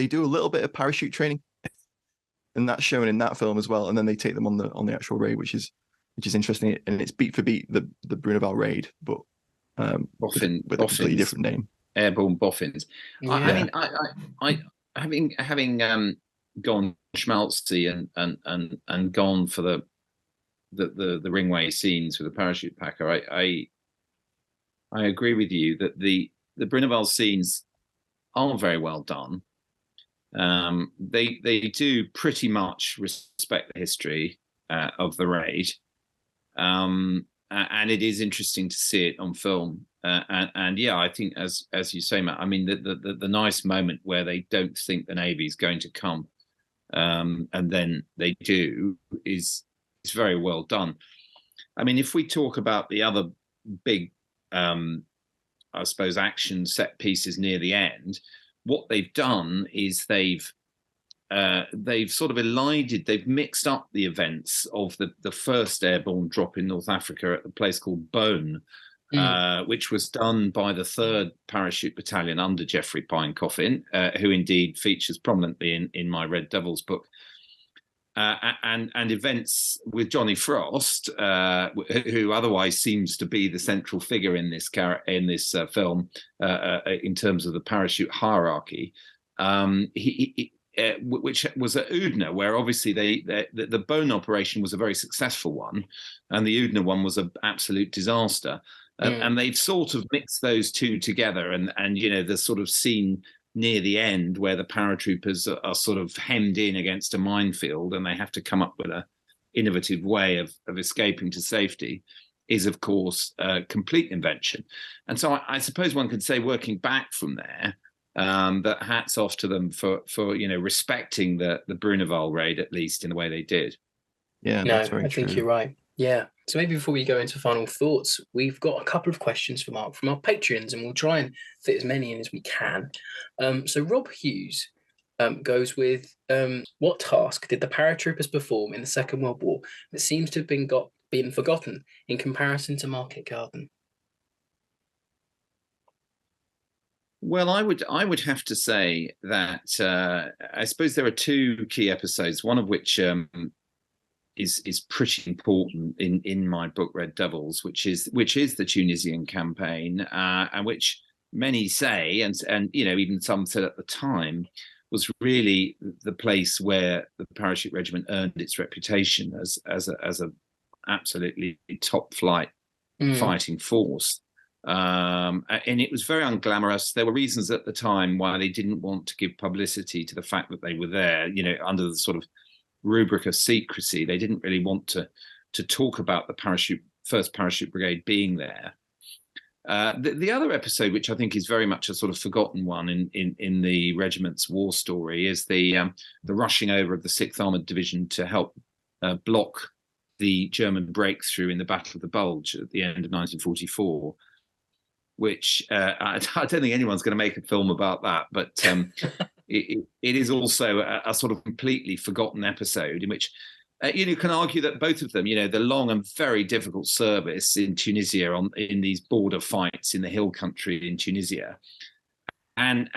do a little bit of parachute training, and that's shown in that film as well. And then they take them on the actual raid, which is interesting. And it's beat for beat the Bruneval Raid, but with a completely different name.
Airborne boffins.
Yeah.
I mean, having gone schmaltzy and gone for the ringway scenes with the parachute packer, I agree with you that the Bruneval scenes are very well done. They do pretty much respect the history of the raid, and it is interesting to see it on film. And yeah, I think as you say, Matt, I mean the nice moment where they don't think the Navy is going to come, and then they do, is very well done. I mean, if we talk about the other big, I suppose, action set pieces near the end, what they've done is they've they've sort of they've mixed up the events of the first airborne drop in North Africa at a place called Bone, which was done by the 3rd Parachute Battalion under Geoffrey Pinecoffin, who indeed features prominently in my Red Devils book. And events with Johnny Frost, who otherwise seems to be the central figure in this film in terms of the parachute hierarchy, which was at Oudna, where obviously the Bone operation was a very successful one, and the Oudna one was an absolute disaster. And they've sort of mixed those two together, and the sort of scene near the end where the paratroopers are sort of hemmed in against a minefield and they have to come up with an innovative way of escaping to safety is, of course, a complete invention. And so I suppose one could say, working back from there, that hats off to them for respecting the Bruneval Raid, at least in the way they did.
Yeah,
no,
that's very
I think
true.
you're right. Yeah. So maybe before we go into final thoughts, we've got a couple of questions for Mark from our Patreons, and we'll try and fit as many in as we can. So Rob Hughes goes with, what task did the paratroopers perform in the Second World War that seems to have been forgotten in comparison to Market Garden?
Well, I would have to say that I suppose there are two key episodes, one of which is pretty important in my book Red Devils, which is the Tunisian campaign, and which many say, and even some said at the time, was really the place where the Parachute Regiment earned its reputation as a absolutely top flight fighting force. And it was very unglamorous. There were reasons at the time why they didn't want to give publicity to the fact that they were there, under the sort of rubric of secrecy. They didn't really want to talk about the first Parachute Brigade being there. The other episode, which I think is very much a sort of forgotten one in the regiment's war story, is the rushing over of the 6th Armoured Division to help block the German breakthrough in the Battle of the Bulge at the end of 1944, which I don't think anyone's going to make a film about that, but it is also a sort of completely forgotten episode in which you can argue that both of them, the long and very difficult service in Tunisia in these border fights in the hill country in Tunisia, and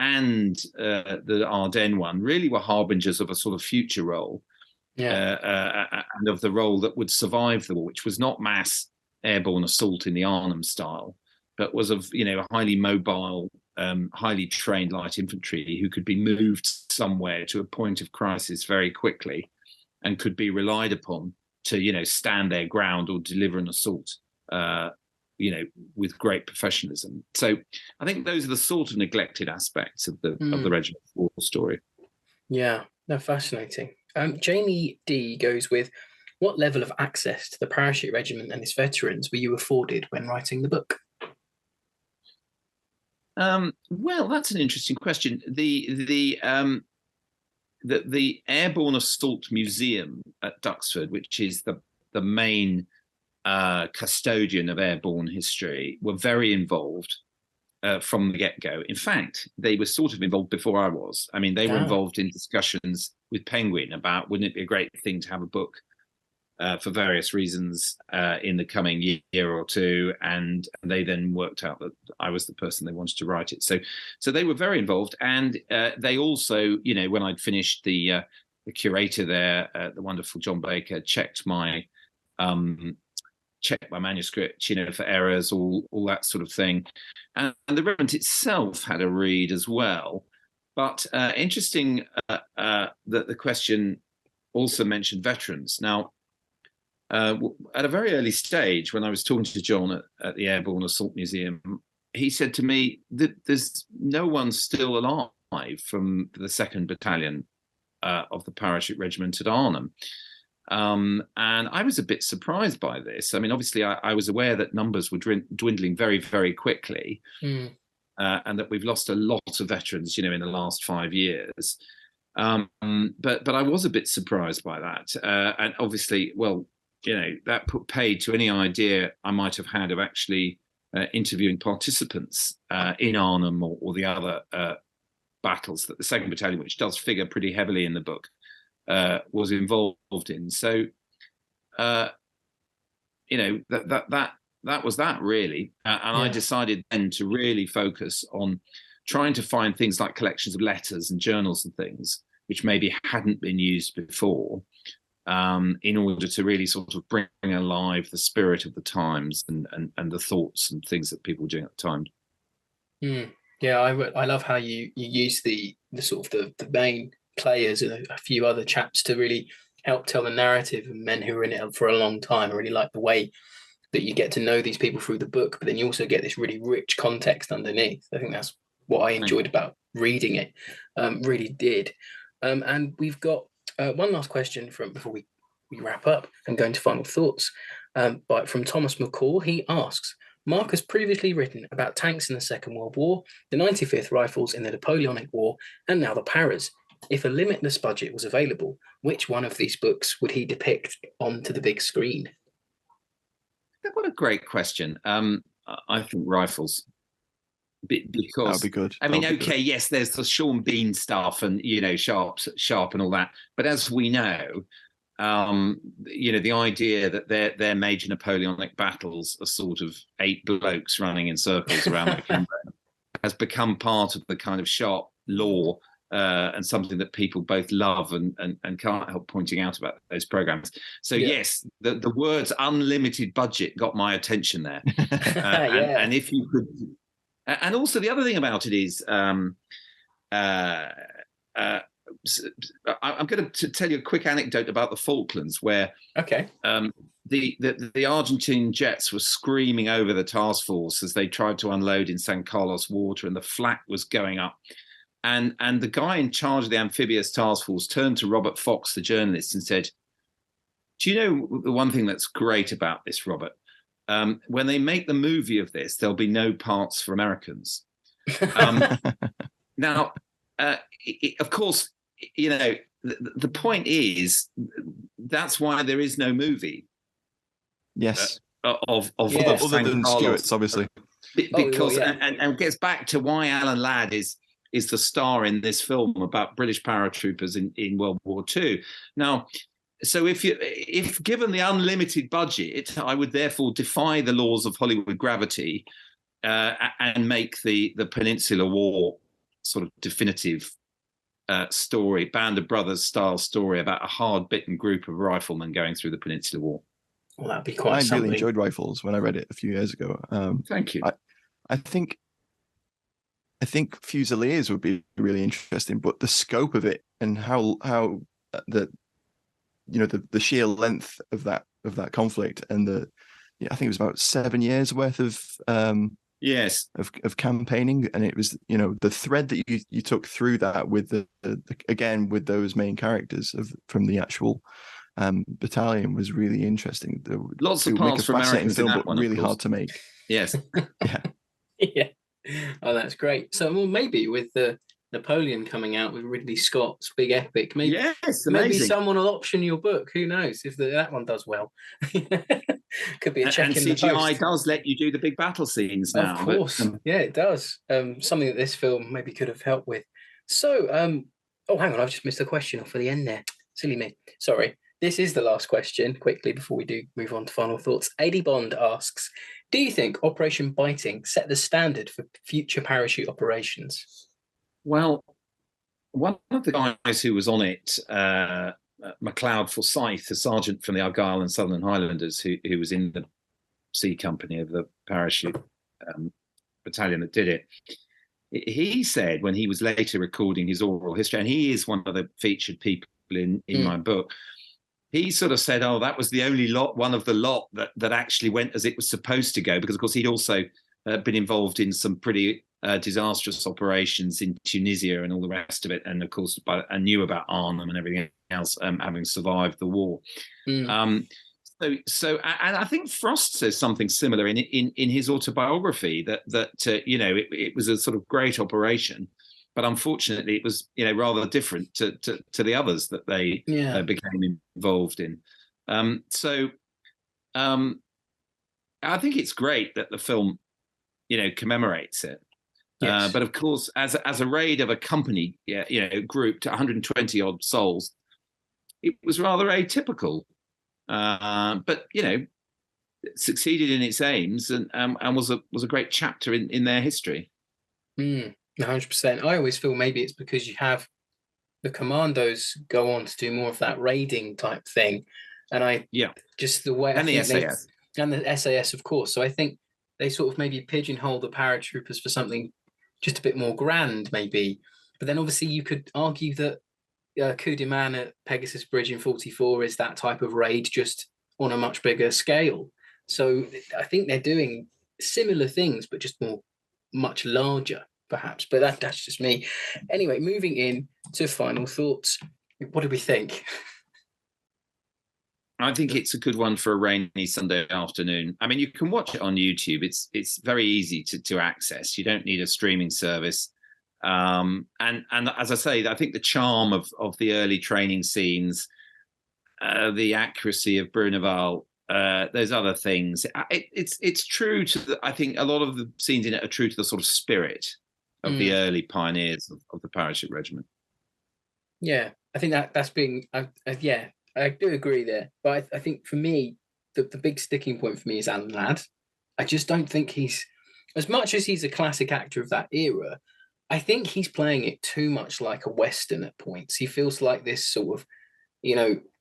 the Ardennes one really were harbingers of a sort of future role, and of the role that would survive the war, which was not mass airborne assault in the Arnhem style, but was of highly mobile, highly trained light infantry who could be moved somewhere to a point of crisis very quickly and could be relied upon to stand their ground or deliver an assault with great professionalism. So I think those are the sort of neglected aspects of the regiment's war story.
Yeah, no, fascinating. Jamie D goes with, what level of access to the Parachute Regiment and its veterans were you afforded when writing the book?
Well, that's an interesting question. The Airborne Assault Museum at Duxford, which is the main custodian of airborne history, were very involved from the get-go. In fact, they were sort of involved before I was. I mean, they were involved in discussions with Penguin about, wouldn't it be a great thing to have a book for various reasons in the coming year or two, and they then worked out that I was the person they wanted to write it. So they were very involved, and they also, when I'd finished, the curator there, the wonderful John Baker, checked my manuscript, for errors, all that sort of thing, and the regiment itself had a read as well. But interesting that the question also mentioned veterans. Now, at a very early stage, when I was talking to John at the Airborne Assault Museum, he said to me that there's no one still alive from the 2nd Battalion of the Parachute Regiment at Arnhem. And I was a bit surprised by this. I mean, obviously, I was aware that numbers were dwindling very, very quickly, and that we've lost a lot of veterans, in the last 5 years. But I was a bit surprised by that. And obviously, well, that put paid to any idea I might have had of actually interviewing participants in Arnhem or the other battles that the 2nd Battalion, which does figure pretty heavily in the book, was involved in. So, that was that really. And I decided then to really focus on trying to find things like collections of letters and journals and things, which maybe hadn't been used before, in order to really sort of bring alive the spirit of the times and the thoughts and things that people were doing at the time.
Yeah, I love how you use the sort of the main players and a few other chaps to really help tell the narrative, and men who are in it for a long time. I really like the way that you get to know these people through the book, but then you also get this really rich context underneath. I think that's what I enjoyed about reading it. Really did. And we've got one last question before we wrap up and go into final thoughts. But from Thomas McCall, he asks, Mark has previously written about tanks in the Second World War, the 95th Rifles in the Napoleonic War, and now the Paras. If a limitless budget was available, which one of these books would he depict onto the big screen?
What a great question. I think Rifles. Because
that would be good.
I mean, okay, yes, there's the Sean Bean stuff and, Sharp and all that. But as we know, the idea that their major Napoleonic battles are sort of 8 blokes running in circles around the Kimbo has become part of the kind of Sharp lore, and something that people both love and can't help pointing out about those programs. So yes, the words unlimited budget got my attention there. And if you could, and also the other thing about it is, I'm going to tell you a quick anecdote about the Falklands, where the Argentine jets were screaming over the task force as they tried to unload in San Carlos water, and the flak was going up. And the guy in charge of the amphibious task force turned to Robert Fox, the journalist, and said, "Do you know the one thing that's great about this, Robert? When they make the movie of this, there'll be no parts for Americans." Now, of course, the point is that's why there is no movie.
Yes.
Of
other than Stuart's, obviously.
Because and it gets back to why Alan Ladd is the star in this film about British paratroopers in World War II. Now, so if given the unlimited budget, I would therefore defy the laws of Hollywood gravity, and make the Peninsular War sort of definitive story, Band of Brothers style story about a hard-bitten group of riflemen going through the Peninsular War.
Well, that'd be quite something.
I really enjoyed Rifles when I read it a few years ago.
Thank you.
I think Fusiliers would be really interesting, but the scope of it and how the sheer length of that conflict, and I think it was about 7 years worth of of campaigning, and it was the thread that you took through that with the again with those main characters from the actual battalion was really interesting.
Lots of parts for Americans
film,
in that
but really hard to make.
Yes.
Yeah. Oh, that's great. So, well, maybe with the Napoleon coming out with Ridley Scott's big epic, maybe someone will option your book. Who knows if that one does well? Could be a check in the post. And
CGI does let you do the big battle scenes now.
Of course, it does. Something that this film maybe could have helped with. So, hang on, I've just missed a question for the end there. Silly me. Sorry. This is the last question, quickly, before we do move on to final thoughts. AD Bond asks, do you think Operation Biting set the standard for future parachute operations?
Well, one of the guys who was on it, MacLeod Forsyth, a sergeant from the Argyll and Southern Highlanders, who was in the C Company of the parachute battalion that did it, he said when he was later recording his oral history, and he is one of the featured people in my book, he sort of said, that was the only one of the lot that actually went as it was supposed to go, because, of course, he'd also been involved in some pretty disastrous operations in Tunisia and all the rest of it. And, of course, I knew about Arnhem and everything else, having survived the war. So, and I think Frost says something similar in his autobiography that it was a sort of great operation. But unfortunately, it was rather different to the others that they became involved in. So I think it's great that the film commemorates it.
Yes.
But of course, as a raid of a company, group to 120 odd souls, it was rather atypical. But succeeded in its aims and was a great chapter in their history.
100%. I always feel maybe it's because you have the commandos go on to do more of that raiding type thing, and just the way
and the SAS
and the SAS, of course. So I think they sort of maybe pigeonhole the paratroopers for something just a bit more grand, maybe. But then obviously you could argue that Coup de Man at Pegasus Bridge in 44 is that type of raid, just on a much bigger scale. So I think they're doing similar things, but just much larger, perhaps. But that's just me. Anyway, moving in to final thoughts. What do we think?
I think it's a good one for a rainy Sunday afternoon. I mean, you can watch it on YouTube. It's very easy to access. You don't need a streaming service. And as I say, I think the charm of the early training scenes, the accuracy of Bruneval, those other things, it's true to I think a lot of the scenes in it are true to the sort of spirit of the early pioneers of the Parachute Regiment.
Yeah, I think that's being I do agree there. But I think for me, the big sticking point for me is Alan Ladd. I just don't think he's, as much as he's a classic actor of that era, I think he's playing it too much like a Western at points. He feels like this sort of,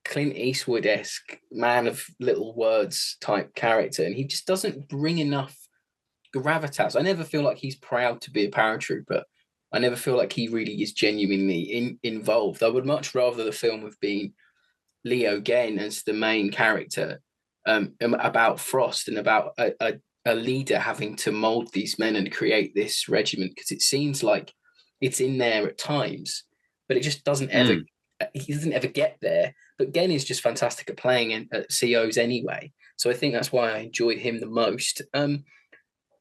Clint Eastwood-esque man of little words type character, and he just doesn't bring enough gravitas. I never feel like he's proud to be a paratrooper. I never feel like he really is genuinely involved. I would much rather the film have been Leo Genn as the main character, about Frost and about a leader having to mold these men and create this regiment, because it seems like it's in there at times, but it just doesn't ever. He doesn't ever get there. But Genn is just fantastic at playing at COs anyway, so I think that's why I enjoyed him the most. And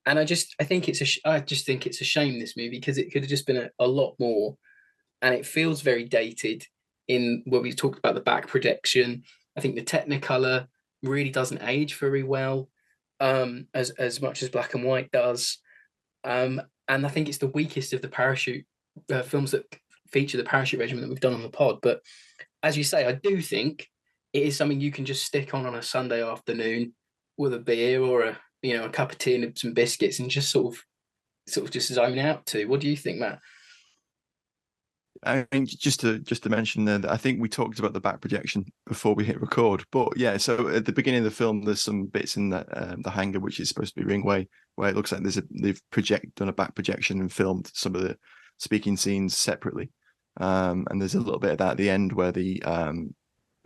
I just think it's a shame, this movie, because it could have just been a lot more, and it feels very dated. In where we talked about the back projection, I think the Technicolour really doesn't age very well, as much as black and white does. And I think it's the weakest of the parachute films that feature the Parachute Regiment that we've done on the pod. But as you say, I do think it is something you can just stick on a Sunday afternoon with a beer or a cup of tea and some biscuits, and just sort of just zone out to. What do you think, Matt?
I think just to mention there that I think we talked about the back projection before we hit record, but yeah. So at the beginning of the film, there's some bits in the hangar which is supposed to be Ringway, where it looks like they've done a back projection and filmed some of the speaking scenes separately. And there's a little bit of that at the end where the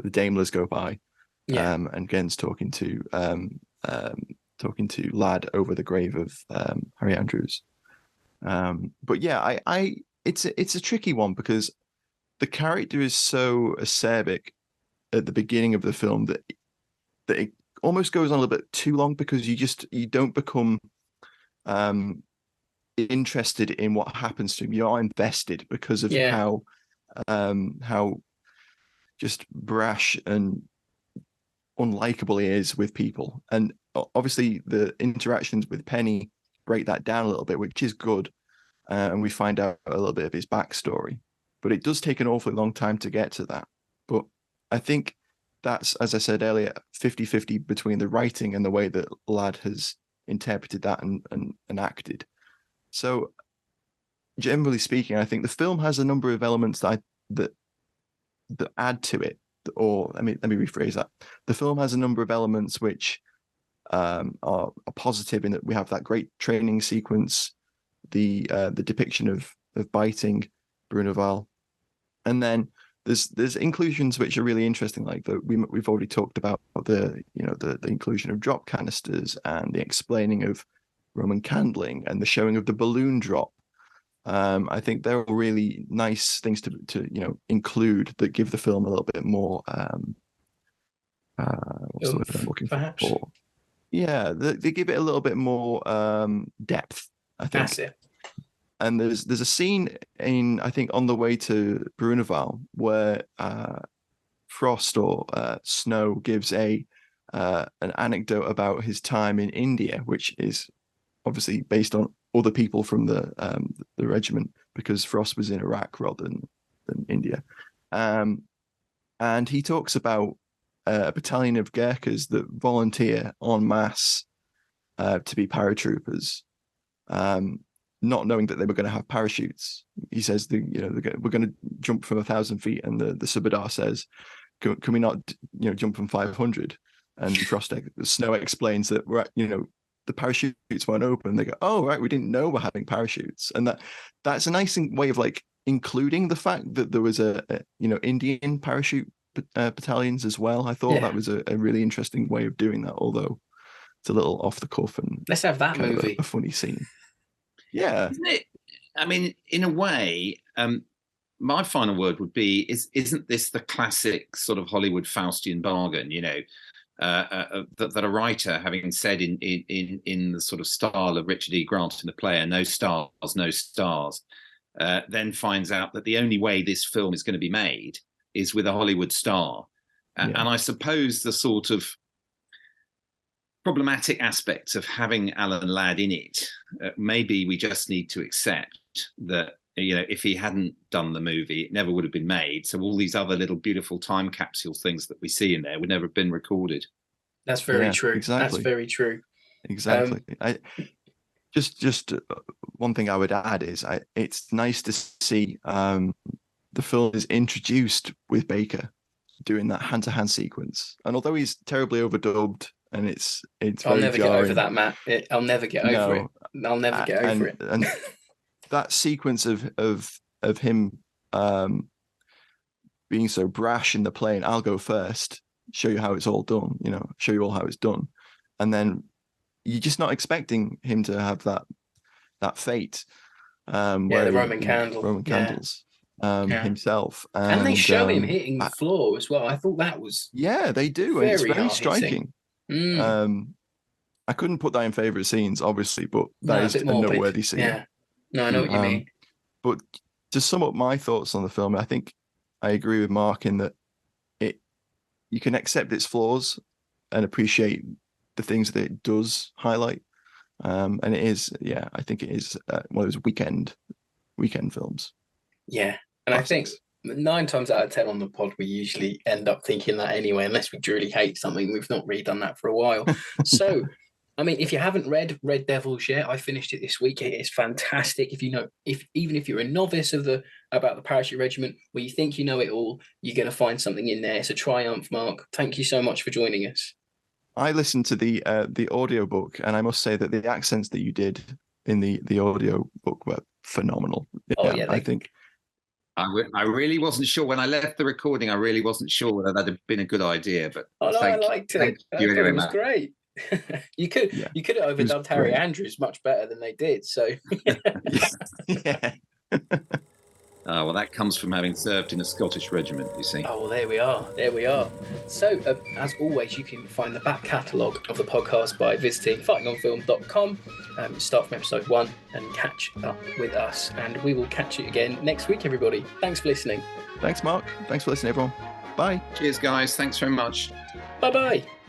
Daimlers go by, and Genn's talking to Ladd over the grave of Harry Andrews. But yeah, it's a tricky one, because the character is so acerbic at the beginning of the film that it almost goes on a little bit too long, because you don't become interested in what happens to him. You're invested because of how just brash and unlikable he is with people. And obviously the interactions with Penny break that down a little bit, which is good. And we find out a little bit of his backstory, but it does take an awfully long time to get to that. But I think that's, as I said earlier, 50-50 between the writing and the way that Ladd has interpreted that and acted. So generally speaking, I think the film has a number of elements that add to it. Or let me rephrase that. The film has a number of elements which are positive, in that we have that great training sequence, the depiction of biting Bruneval, and then there's inclusions which are really interesting, like we've already talked about the inclusion of drop canisters and the explaining of Roman candling and the showing of the balloon drop. I think they're all really nice things to include, that give the film a little bit more what's the word I'm looking for? Yeah, they give it a little bit more depth, I think.
That's it.
And there's a scene in, I think, On the Way to Bruneval, where Frost or Snow gives an anecdote about his time in India, which is obviously based on other people from the regiment, because Frost was in Iraq rather than India. And he talks about a battalion of Gurkhas that volunteer en masse to be paratroopers, not knowing that they were going to have parachutes. He says, we're going to jump from 1,000 feet, and the Subadar says, can we not, jump from 500? And Snow explains that the parachutes weren't open. They go, oh right, we didn't know we're having parachutes, and that's a nice way of like including the fact that there was a Indian parachute battalions as well. I thought that was a really interesting way of doing that, although it's a little off the cuff and
let's have that movie.
A funny scene. Yeah,
isn't it? I mean, in a way, my final word would be: isn't this the classic sort of Hollywood Faustian bargain? That a writer, having said in the sort of style of Richard E. Grant in The Player, no stars, no stars, then finds out that the only way this film is going to be made is with a Hollywood star. And I suppose the sort of problematic aspects of having Alan Ladd in it, maybe we just need to accept that, if he hadn't done the movie, it never would have been made. So all these other little beautiful time capsule things that we see in there would never have been recorded.
That's very true.
Exactly.
That's very true.
Exactly. Just one thing I would add is it's nice to see the film is introduced with Baker doing that hand-to-hand sequence, and although he's terribly overdubbed and it's
I'll
very
never
jarring,
get over that, Matt. I'll never get over it. I'll never get over it.
And that sequence of him being so brash in the plane, I'll go first, show you how it's all done, show you all how it's done, and then you're just not expecting him to have that fate.
The Roman candles
himself,
and they show him hitting the floor as well. I thought that was
they do, and it's very striking. I couldn't put that in favorite scenes, obviously, but that is a noteworthy scene.
Yeah, no, I know what you mean.
But to sum up my thoughts on the film, I think I agree with Mark in that you can accept its flaws and appreciate the things that it does highlight. And it is, I think it is one of those weekend films.
Yeah, and I think 9 times out of 10 on the pod, we usually end up thinking that anyway, unless we truly hate something. We've not really done that for a while. So, I mean, if you haven't read Red Devils yet, I finished it this week. It is fantastic. Even if you're a novice about the Parachute Regiment, where you think you know it all, you're going to find something in there. It's a triumph, Mark. Thank you so much for joining us.
I listened to the audiobook, and I must say that the accents that you did in the audiobook were phenomenal. I think.
I really wasn't sure when I left the recording. I really wasn't sure whether that had been a good idea, but
I liked it.
Thank you anyway,
it was
Matt.
Great. You could have overdubbed Harry Andrews much better than they did. So
yeah.
Well, that comes from having served in a Scottish regiment, you see.
Oh, there we are. So, as always, you can find the back catalogue of the podcast by visiting fightingonfilm.com. Start from episode 1 and catch up with us. And we will catch you again next week, everybody. Thanks for listening.
Thanks, Mark. Thanks for listening, everyone. Bye.
Cheers, guys. Thanks very much.
Bye-bye.